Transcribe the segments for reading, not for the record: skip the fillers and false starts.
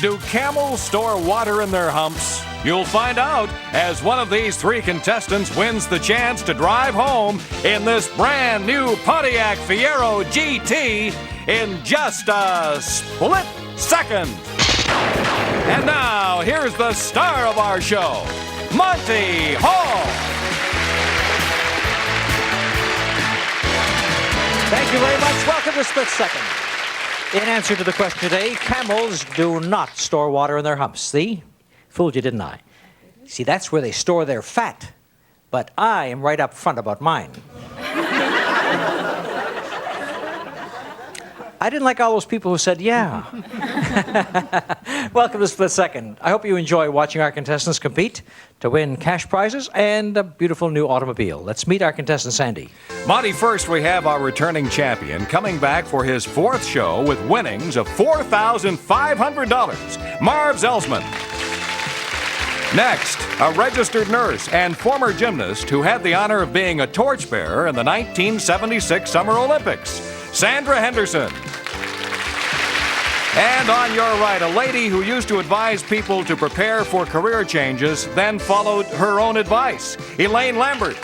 Do camels store water in their humps? You'll find out as one of these three contestants wins the chance to drive home in this brand new Pontiac Fiero GT in just a split second. And now, here's the star of our show, Monty Hall. Thank you very much. Welcome to Split Second. In answer to the question today, camels do not store water in their humps. See? Fooled you, didn't I? See, that's where they store their fat. But I am right up front about mine. I didn't like all those people who said, yeah. Welcome to Split Second. I hope you enjoy watching our contestants compete to win cash prizes and a beautiful new automobile. Let's meet our contestant, Sandy. Monty, first we have our returning champion coming back for his fourth show with winnings of $4,500, Marv Zelsman. Next, a registered nurse and former gymnast who had the honor of being a torchbearer in the 1976 Summer Olympics, Sandra Henderson. And on your right, a lady who used to advise people to prepare for career changes, then followed her own advice, Elaine Lambert.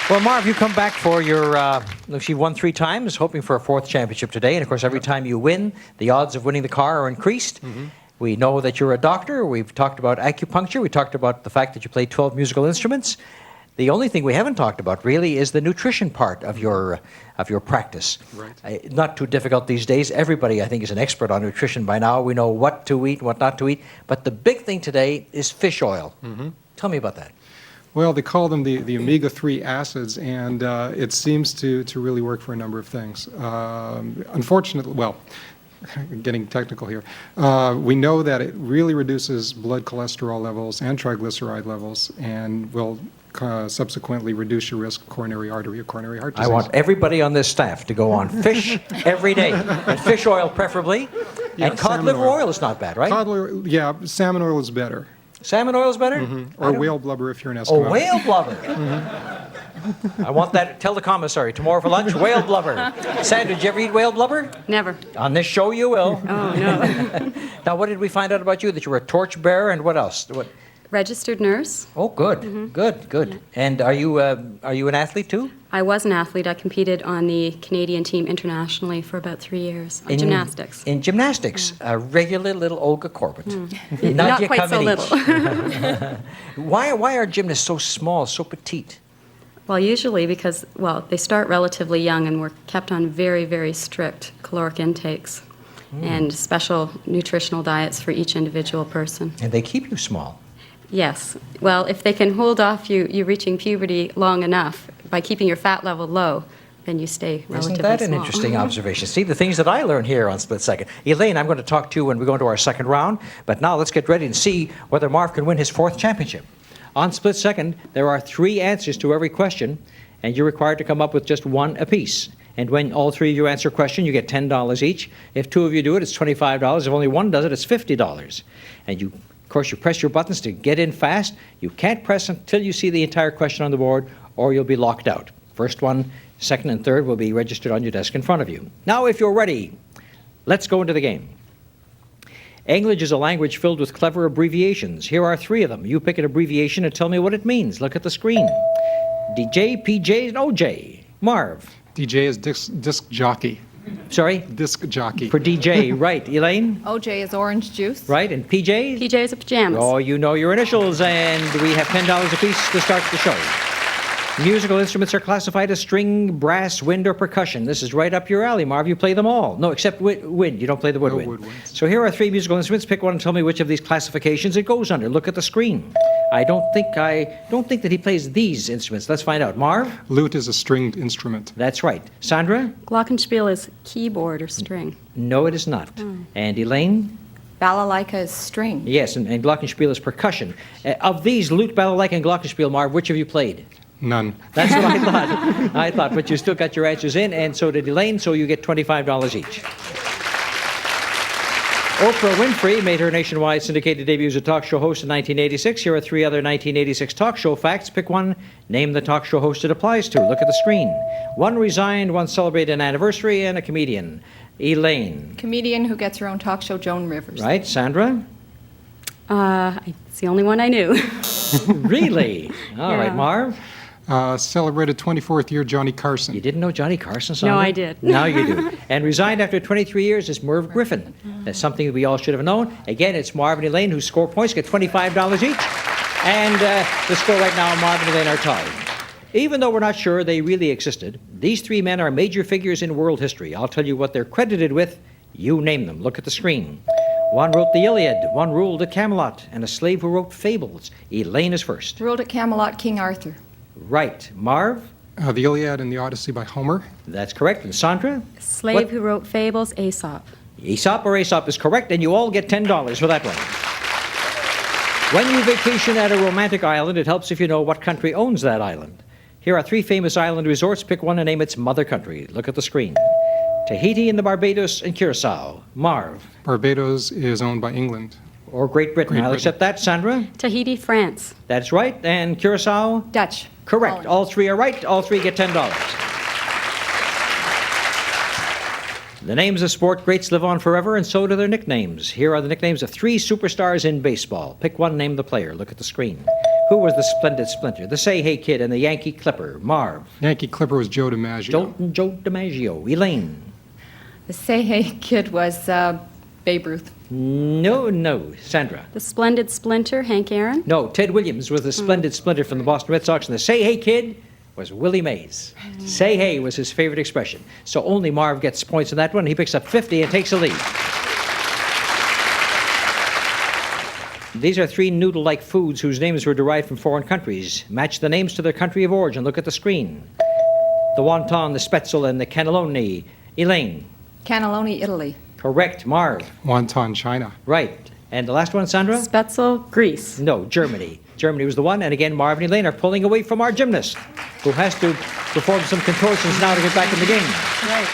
Well, Marv, you come back for your, she won 3 times, hoping for a 4th championship today. And, of course, every time you win, the odds of winning the car are increased. Mm-hmm. We know that you're a doctor. We've talked about acupuncture. We talked about the fact that you play 12 musical instruments. The only thing we haven't talked about, really, is the nutrition part of your practice. Right. Not too difficult these days. Everybody, I think, is an expert on nutrition by now. We know what to eat and what not to eat. But the big thing today is fish oil. Mm-hmm. Tell me about that. Well, they call them the omega-3 acids, and it seems to really work for a number of things. Unfortunately, well, getting technical here, we know that it really reduces blood cholesterol levels and triglyceride levels and will subsequently reduce your risk of coronary artery or coronary heart disease. I want everybody on this staff to go on fish every day, and fish oil preferably. Yeah, and cod liver oil is not bad, right? Cod liver, yeah, salmon oil is better. Salmon oil is better? Mm-hmm. Or whale blubber if you're an Eskimo. Oh, whale blubber. Mm-hmm. I want that. Tell the commissary tomorrow for lunch, whale blubber. Sandra, did you ever eat whale blubber? Never. On this show you will. Oh, no. Now, what did we find out about you? That you were a torchbearer and what else? What? Registered nurse. Oh, good. Mm-hmm. Good. Yeah. And are you an athlete too? I was an athlete. I competed on the Canadian team internationally for about 3 years in gymnastics. In gymnastics, yeah. A regular little Olga Corbett. Not quite so little. Why are gymnasts so small, so petite? Well, usually because, they start relatively young and we're kept on very, very strict caloric intakes and special nutritional diets for each individual person. And they keep you small. Yes. Well, if they can hold off you reaching puberty long enough by keeping your fat level low, then you stay relatively small. Isn't that an small. interesting observation? See, the things that I learn here on Split Second. Elaine, I'm going to talk to you when we go into our second round, but now let's get ready and see whether Marv can win his 4th championship. On Split Second, there are 3 answers to every question, and you're required to come up with just 1 apiece. And when all 3 of you answer a question, you get $10 each. If 2 of you do it, it's $25. If only 1 does it, it's $50. And of course, you press your buttons to get in fast. You can't press until you see the entire question on the board, or you'll be locked out. First one, second, and third will be registered on your desk in front of you. Now, if you're ready, let's go into the game. English is a language filled with clever abbreviations. Here are 3 of them. You pick an abbreviation and tell me what it means. Look at the screen. DJ, PJ, and OJ. Marv. DJ is disc jockey. Sorry? Disc jockey. For DJ, right. Elaine? OJ is orange juice. Right, and PJ? PJs are pajamas. Oh, you know your initials, and we have $10 apiece to start the show. Musical instruments are classified as string, brass, wind, or percussion. This is right up your alley, Marv. You play them all. No, except wind. You don't play the woodwind. No woodwinds. So here are 3 musical instruments. Pick one and tell me which of these classifications it goes under. Look at the screen. I don't think that he plays these instruments. Let's find out. Marv? Lute is a stringed instrument. That's right. Sandra? Glockenspiel is keyboard or string. No, it is not. And Elaine? Balalaika is string. Yes, and glockenspiel is percussion. Of these, lute, balalaika, and glockenspiel, Marv, which have you played? None. That's what I thought. But you still got your answers in, and so did Elaine, so you get $25 each. Oprah Winfrey made her nationwide syndicated debut as a talk show host in 1986. Here are 3 other 1986 talk show facts. Pick one. Name the talk show host it applies to. Look at the screen. One resigned, one celebrated an anniversary, and a comedian. Elaine. Comedian who gets her own talk show, Joan Rivers. Right, Sandra? It's the only one I knew. Really? All right, Yeah. Marv? Celebrated 24th year Johnny Carson. You didn't know Johnny Carson, Sandra? No, I did. Now you do. And resigned after 23 years is Merv Griffin. That's something that we all should have known. Again, it's Marv and Elaine who score points, get $25 each. And the score right now, Marv and Elaine are tied. Even though we're not sure they really existed, these 3 men are major figures in world history. I'll tell you what they're credited with. You name them. Look at the screen. One wrote the Iliad, one ruled at Camelot, and a slave who wrote fables. Elaine is first. Ruled at Camelot, King Arthur. Right. Marv? The Iliad and the Odyssey by Homer. That's correct. And Sandra? Slave What? who wrote fables, Aesop. Aesop or Aesop is correct, and you all get $10 for that one. When you vacation at a romantic island, it helps if you know what country owns that island. Here are 3 famous island resorts. Pick one and name its mother country. Look at the screen. Tahiti and the Barbados and Curacao. Marv. Barbados is owned by England. Or Great Britain. Great I'll Britain. accept that. Sandra? Tahiti, France. That's right. And Curacao? Dutch. Correct. Holland. All 3 are right. All 3 get $10. The names of sport greats live on forever, and so do their nicknames. Here are the nicknames of 3 superstars in baseball. Pick one, name the player. Look at the screen. Who was the Splendid Splinter, the Say Hey Kid, and the Yankee Clipper? Marv. Yankee Clipper was Joe DiMaggio. Joe DiMaggio. Elaine. The Say Hey Kid was Babe Ruth. No. Sandra. The Splendid Splinter, Hank Aaron. No, Ted Williams was the Splendid Splinter from the Boston Red Sox, and the Say Hey Kid was Willie Mays. Say hey was his favorite expression. So only Marv gets points in that one. He picks up 50 and takes a lead. These are 3 noodle-like foods whose names were derived from foreign countries. Match the names to their country of origin. Look at the screen. The wonton, the spätzle, and the cannelloni. Elaine. Cannelloni, Italy. Correct. Marv. Wonton, China. Right. And the last one, Sandra? Spätzle, Greece. No, Germany. Germany was the one. And again, Marv and Elaine are pulling away from our gymnast, who has to perform some contortions now to get back in the game. Right.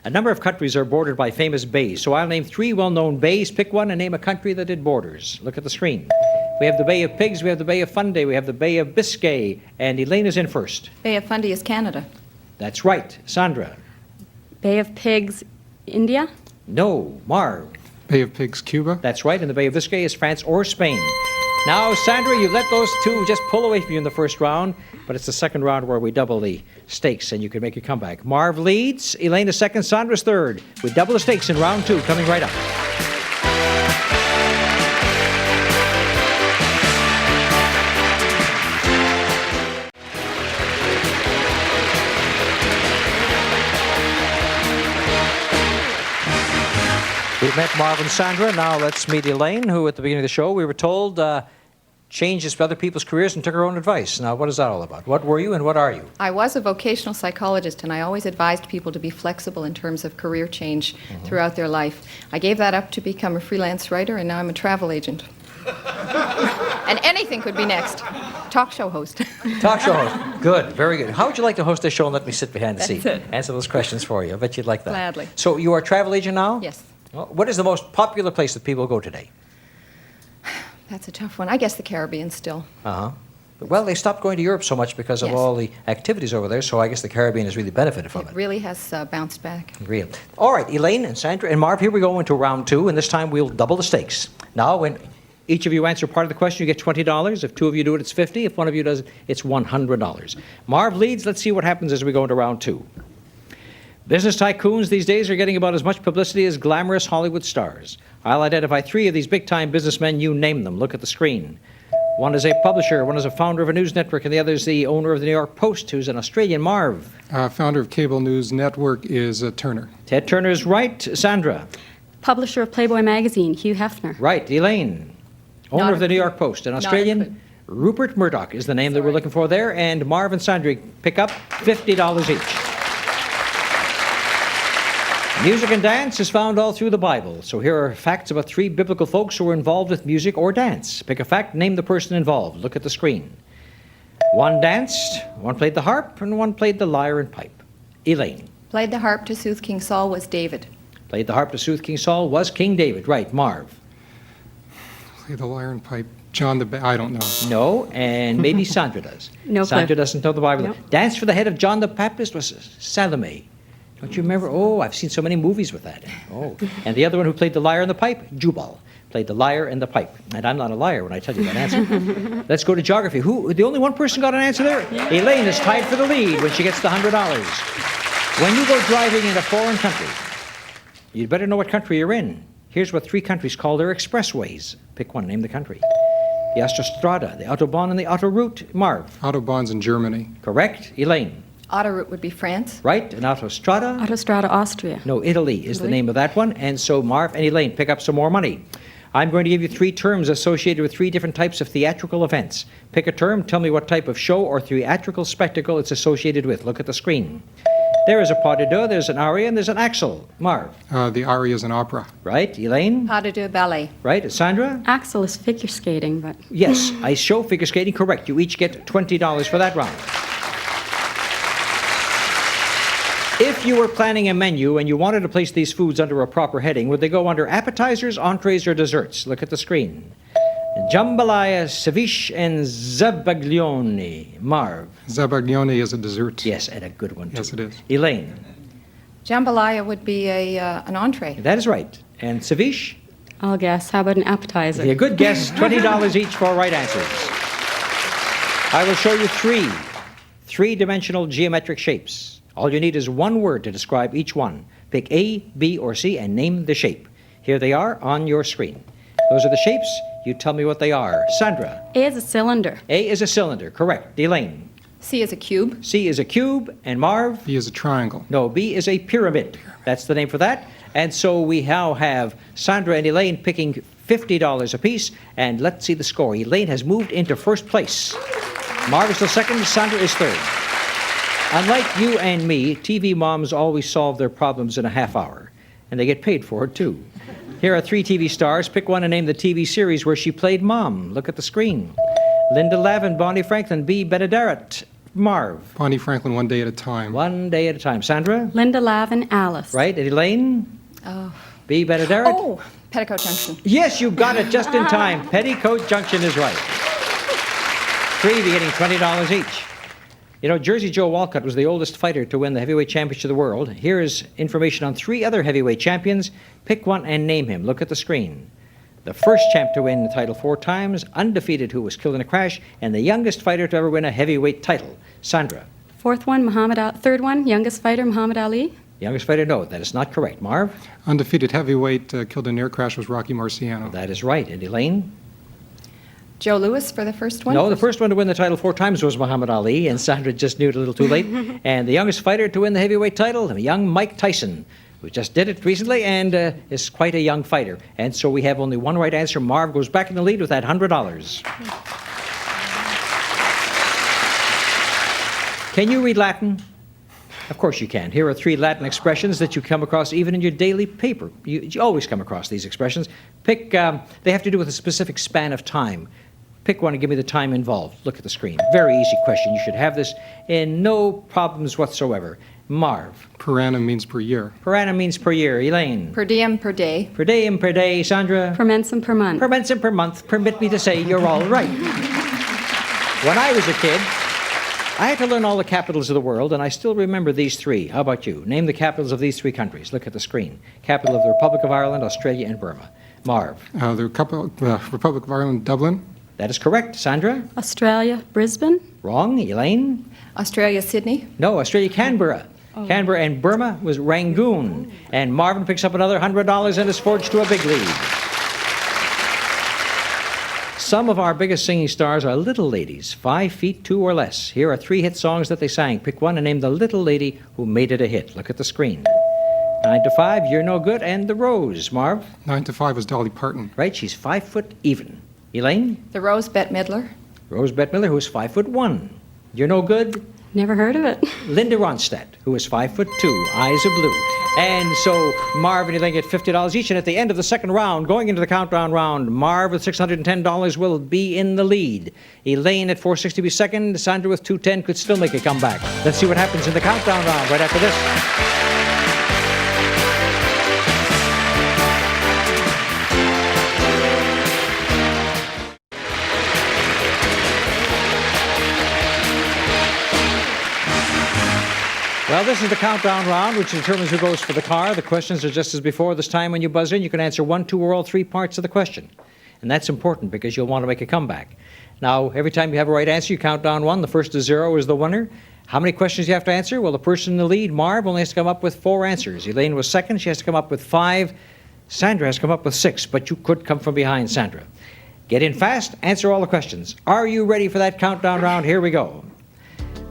A number of countries are bordered by famous bays, so I'll name 3 well-known bays. Pick one and name a country that it borders. Look at the screen. We have the Bay of Pigs, we have the Bay of Fundy, we have the Bay of Biscay, and Elaine is in first. Bay of Fundy is Canada. That's right. Sandra? Bay of Pigs, India. No. Marv? Bay of Pigs, Cuba. That's right, and the Bay of Biscay is France or Spain. Now, Sandra, you've let those 2 just pull away from you in the first round, but it's the second round where we double the stakes and you can make a comeback. Marv leads, Elaine is second, Sandra's third. We double the stakes in round 2, coming right up. We've met Marv and Sandra. Now let's meet Elaine, who at the beginning of the show we were told changed other people's careers and took her own advice. Now, what is that all about? What were you and what are you? I was a vocational psychologist, and I always advised people to be flexible in terms of career change throughout their life. I gave that up to become a freelance writer, and now I'm a travel agent. And anything could be next. Talk show host. Talk show host. Good, very good. How would you like to host this show and let me sit behind the That's seat? it. Answer those questions for you. I bet you'd like that. Gladly. So you are a travel agent now? Yes. Well, what is the most popular place that people go today? That's a tough one. I guess the Caribbean still. Uh-huh. Well, they stopped going to Europe so much because of Yes. all the activities over there, so I guess the Caribbean has really benefited from It it. really has bounced back. Real. All right, Elaine and Sandra and Marv, here we go into round 2, and this time we'll double the stakes. Now, when each of you answer part of the question, you get $20. If 2 of you do it, it's $50. If 1 of you does it, it's $100. Marv leads. Let's see what happens as we go into round 2. Business tycoons these days are getting about as much publicity as glamorous Hollywood stars. I'll identify 3 of these big-time businessmen. You name them. Look at the screen. One is a publisher, one is a founder of a news network, and the other is the owner of the New York Post, who's an Australian. Marv. Founder of Cable News Network is Turner. Ted Turner's right. Sandra. Publisher of Playboy magazine, Hugh Hefner. Right. Elaine. Owner Not of the a New clue. York Post, an Not a Australian. clue. Rupert Murdoch is the name that we're Sorry. looking for there, and Marv and Sandra pick up $50 each. Music and dance is found all through the Bible. So here are facts about 3 biblical folks who were involved with music or dance. Pick a fact, name the person involved. Look at the screen. One danced, one played the harp, and one played the lyre and pipe. Elaine. Played the harp to soothe King Saul was David. Played the harp to soothe King Saul, was King David. Right, Marv. Play the lyre and pipe. John the I don't know. No, and maybe Sandra does. No clue. Sandra doesn't know the Bible. Nope. Dance for the head of John the Baptist was Salome. Don't you remember? Oh, I've seen so many movies with that. Oh, and the other one who played the lyre and the pipe, Jubal, played the lyre and the pipe. And I'm not a liar when I tell you that answer. Let's go to geography. Who? The only one person got an answer there? Elaine is tied for the lead when she gets the $100. When you go driving in a foreign country, you'd better know what country you're in. Here's what 3 countries call their expressways. Pick one, name the country. The Autostrada, the Autobahn, and the Autoroute. Marv. Autobahns in Germany. Correct. Elaine. Autoroute would be France. Right. An Autostrada. Autostrada, Austria. No, Italy is the name of that one. And so Marv and Elaine pick up some more money. I'm going to give you 3 terms associated with 3 different types of theatrical events. Pick a term, tell me what type of show or theatrical spectacle it's associated with. Look at the screen. There is a pas de deux, there's an aria, and there's an axel. Marv. The aria is an opera. Right. Elaine. Pas de deux, ballet. Right. Sandra. Axel is figure skating, but Yes, ice show, figure skating, correct. You each get $20 for that round. If you were planning a menu and you wanted to place these foods under a proper heading, would they go under appetizers, entrees, or desserts? Look at the screen. Jambalaya, ceviche, and zabaglione. Marv. Zabaglione is a dessert. Yes, and a good one, too. Yes, it is. Elaine. Jambalaya would be an entree. That is right. And ceviche? I'll guess. How about an appetizer? A good guess. $20 each for right answers. I will show you 3 three-dimensional geometric shapes. All you need is one word to describe each one. Pick A, B, or C and name the shape. Here they are on your screen. Those are the shapes. You tell me what they are. Sandra. A is a cylinder. A is a cylinder. Correct. Elaine. C is a cube. C is a cube. And Marv? B is a triangle. No, B is a pyramid. That's the name for that. And so we now have Sandra and Elaine picking $50 apiece. And let's see the score. Elaine has moved into first place. Marv is still second. Sandra is third. Unlike you and me, TV moms always solve their problems in a half hour. And they get paid for it, too. Here are 3 TV stars. Pick one and name the TV series where she played mom. Look at the screen. Linda Lavin, Bonnie Franklin, B. Benaderet. Marv. Bonnie Franklin, One Day at a Time. One day at a time. Sandra? Linda Lavin, Alice. Right. And Elaine? Oh. B. Benaderet? Oh, Petticoat Junction. Yes, you got it just in time. Petticoat Junction is right. 3 be getting $20 each. You know, Jersey Joe Walcott was the oldest fighter to win the heavyweight championship of the world. Here is information on 3 other heavyweight champions. Pick one and name him. Look at the screen. The first champ to win the title 4 times, undefeated who was killed in a crash, and the youngest fighter to ever win a heavyweight title. Sandra. Third one, youngest fighter, Muhammad Ali. Youngest fighter, no, that is not correct. Marv? Undefeated heavyweight killed in an air crash was Rocky Marciano. That is right. And Elaine? Joe Louis for the first one? No, the first one to win the title 4 times was Muhammad Ali, and Sandra just knew it a little too late. And the youngest fighter to win the heavyweight title, young Mike Tyson, who just did it recently and is quite a young fighter. And so we have only one right answer. Marv goes back in the lead with that $100. Can you read Latin? Of course you can. Here are 3 Latin expressions that you come across even in your daily paper. You always come across these expressions. Pick, they have to do with a specific span of time. Pick one and give me the time involved. Look at the screen. Very easy question. You should have this in no problems whatsoever. Marv. Per annum means per year. Per annum means per year. Elaine. Per diem, per day. Per diem, per day. Sandra. Per mensum, per month. Per mensum, per month. Permit me to say you're all right. When I was a kid, I had to learn all the capitals of the world, and I still remember these 3. How about you? Name the capitals of these 3 countries. Look at the screen. Capital of the Republic of Ireland, Australia, and Burma. Marv. The Republic of Ireland, Dublin. That is correct. Sandra? Australia, Brisbane. Wrong. Elaine? Australia, Sydney. No, Australia, Canberra. Canberra and Burma was Rangoon. And Marvin picks up another $100 and is forged to a big lead. Some of our biggest singing stars are little ladies, 5 feet 2 or less. Here are 3 hit songs that they sang. Pick one and name the little lady who made it a hit. Look at the screen. 9 to 5, You're No Good, and The Rose. Marv? 9 to 5 was Dolly Parton. Right, she's 5 foot even. Elaine? The Rose, Bette Midler. Rose Bette Miller, who is 5 foot 1. You're No Good. Never heard of it. Linda Ronstadt, who is 5 foot 2, eyes of blue. And so Marv and Elaine get $50 each. And at the end of the second round, going into the countdown round, Marv with $610 will be in the lead. Elaine at $460 will be second. Sandra with $210 could still make a comeback. Let's see what happens in the countdown round right after this. Well, this is the countdown round, which determines who goes for the car. The questions are just as before. This time when you buzz in, you can answer 1, 2, or all 3 parts of the question. And that's important because you'll want to make a comeback. Now, every time you have a right answer, you count down 1. The first to 0 is the winner. How many questions do you have to answer? Well, the person in the lead, Marv, only has to come up with 4 answers. Elaine was second. She has to come up with 5. Sandra has to come up with 6, but you could come from behind Sandra. Get in fast. Answer all the questions. Are you ready for that countdown round? Here we go.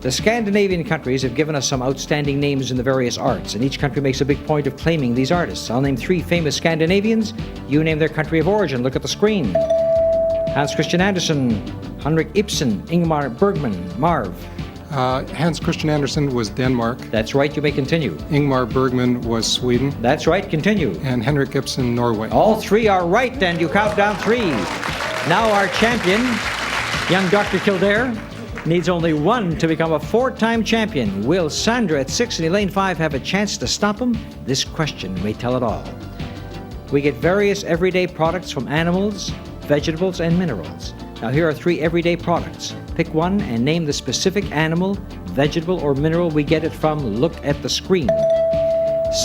The Scandinavian countries have given us some outstanding names in the various arts, and each country makes a big point of claiming these artists. I'll name 3 famous Scandinavians. You name their country of origin. Look at the screen. Hans Christian Andersen, Henrik Ibsen, Ingmar Bergman. Marv. Hans Christian Andersen was Denmark. That's right. You may continue. Ingmar Bergman was Sweden. That's right. Continue. And Henrik Ibsen, Norway. All 3 are right, and you count down 3. Now our champion, young Dr. Kildare, needs only 1 to become a 4-time champion. Will Sandra at 6 and Elaine 5 have a chance to stop him? This question may tell it all. We get various everyday products from animals, vegetables, and minerals. Now here are 3 everyday products. Pick one and name the specific animal, vegetable, or mineral we get it from. Look at the screen.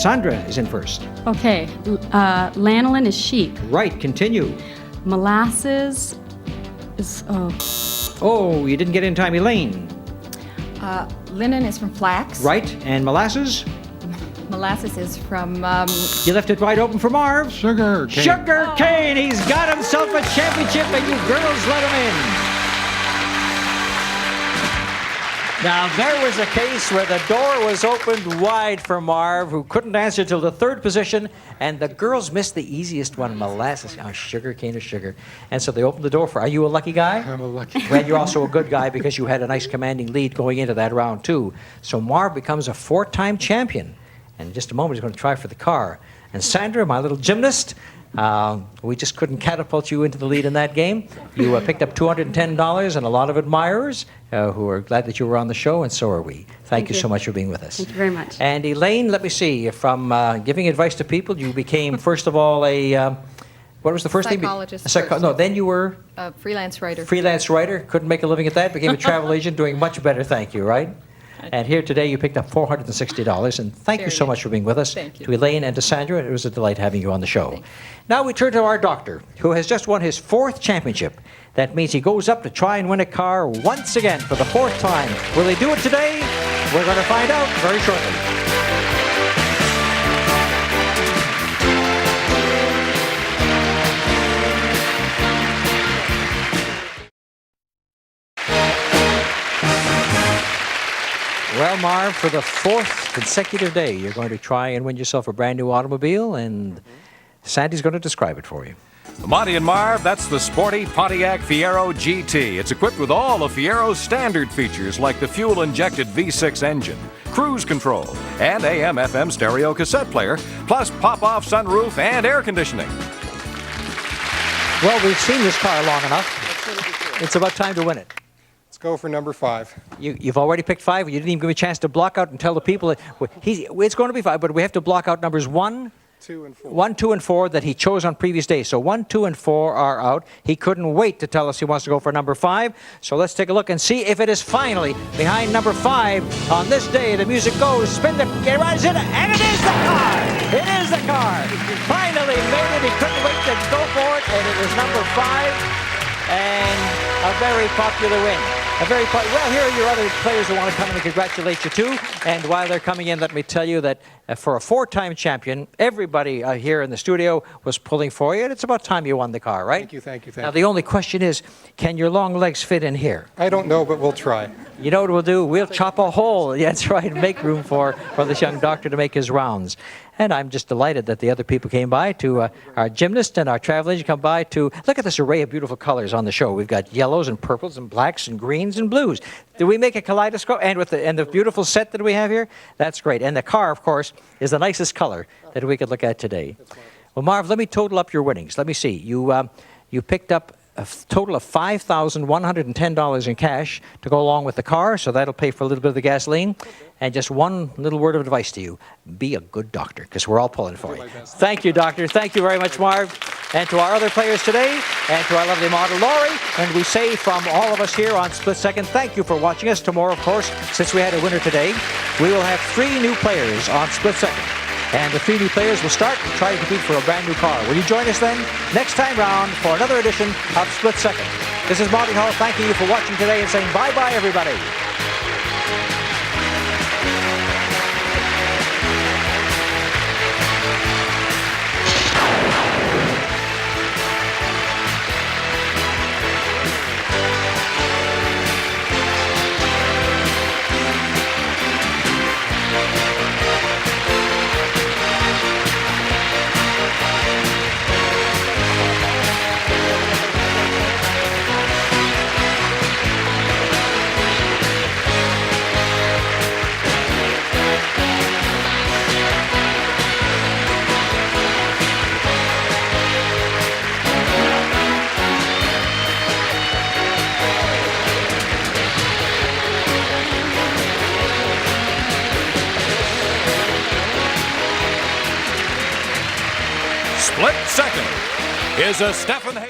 Sandra is in first. Okay, lanolin is sheep. Right, continue. Molasses is, Oh, you didn't get in time, Elaine. Linen is from flax. Right, and molasses? Molasses is from You left it wide open for Marv. Sugar cane. Sugar cane. He's got himself a championship, and you girls let him in. Now, there was a case where the door was opened wide for Marv, who couldn't answer till the 3rd position, and the girls missed the easiest one, molasses. Oh, sugar cane or sugar. And so they opened the door for, are you a lucky guy? I'm a lucky guy. Well, you're also a good guy because you had a nice commanding lead going into that round, too. So Marv becomes a 4-time champion. And in just a moment, he's going to try for the car. And Sandra, my little gymnast, we just couldn't catapult you into the lead in that game. You picked up $210 and a lot of admirers who are glad that you were on the show, and so are we. Thank you so much for being with us. Thank you very much. And Elaine, let me see, from giving advice to people, you became, first of all, what was the first Psychologist thing? first. No, then you were a freelance writer. freelance writer, couldn't make a living at that, became a travel agent, doing much better, thank you, right? And here today you picked up $460, and thank you so much for being with us. Thank you. To Elaine and to Sandra, it was a delight having you on the show. Now we turn to our doctor, who has just won his 4th championship. That means he goes up to try and win a car once again for the 4th time. Will he do it today? We're going to find out very shortly. Well, Marv, for the 4th consecutive day, you're going to try and win yourself a brand new automobile, and Sandy's going to describe it for you. Monty and Marv, that's the sporty Pontiac Fiero GT. It's equipped with all of Fiero's standard features like the fuel-injected V6 engine, cruise control, and AM/FM stereo cassette player, plus pop-off sunroof and air conditioning. Well, we've seen this car long enough. It's about time to win it. Let's go for number 5. You've already picked 5. You didn't even give me a chance to block out and tell the people that it's going to be 5, but we have to block out numbers 1, 2, and 4. 1, 2, and 4 that he chose on previous days. So 1, 2, and 4 are out. He couldn't wait to tell us he wants to go for number 5. So let's take a look and see if it is finally behind number 5 on this day. The music goes, spin the, get right, is it? And it is the car! It is the car! Finally made it. He couldn't wait to go for it, and it was number 5. And a very popular win. Well, here are your other players who want to come in and congratulate you too. And while they're coming in, let me tell you that for a 4-time champion, everybody here in the studio was pulling for you, and it's about time you won the car, right? Thank you. Now, the only question is, can your long legs fit in here? I don't know, but we'll try. You know what we'll do? We'll chop a hole. Yeah, that's right. Make room for this young doctor to make his rounds. And I'm just delighted that the other people came by to our gymnast and our travel agent come by to look at this array of beautiful colors on the show. We've got yellows and purples and blacks and greens and blues. Did we make a kaleidoscope? And with the beautiful set that we have here? That's great. And the car, of course, is the nicest color that we could look at today. Well, Marv, let me total up your winnings. Let me see. You picked up a total of $5,110 in cash to go along with the car, so that'll pay for a little bit of the gasoline. And just one little word of advice to you. Be a good doctor, because we're all pulling for you. Thank you, doctor. Thank you very much, Marv. and to our other players today, and to our lovely model, Laurie. And we say from all of us here on Split Second, thank you for watching us. Tomorrow, of course, since we had a winner today, we will have 3 new players on Split Second. And the 3 new players will start and try to compete for a brand new car. Will you join us then next time round for another edition of Split Second? This is Monty Hall thanking you for watching today and saying bye-bye, everybody. Split Second is a Stephen Hay.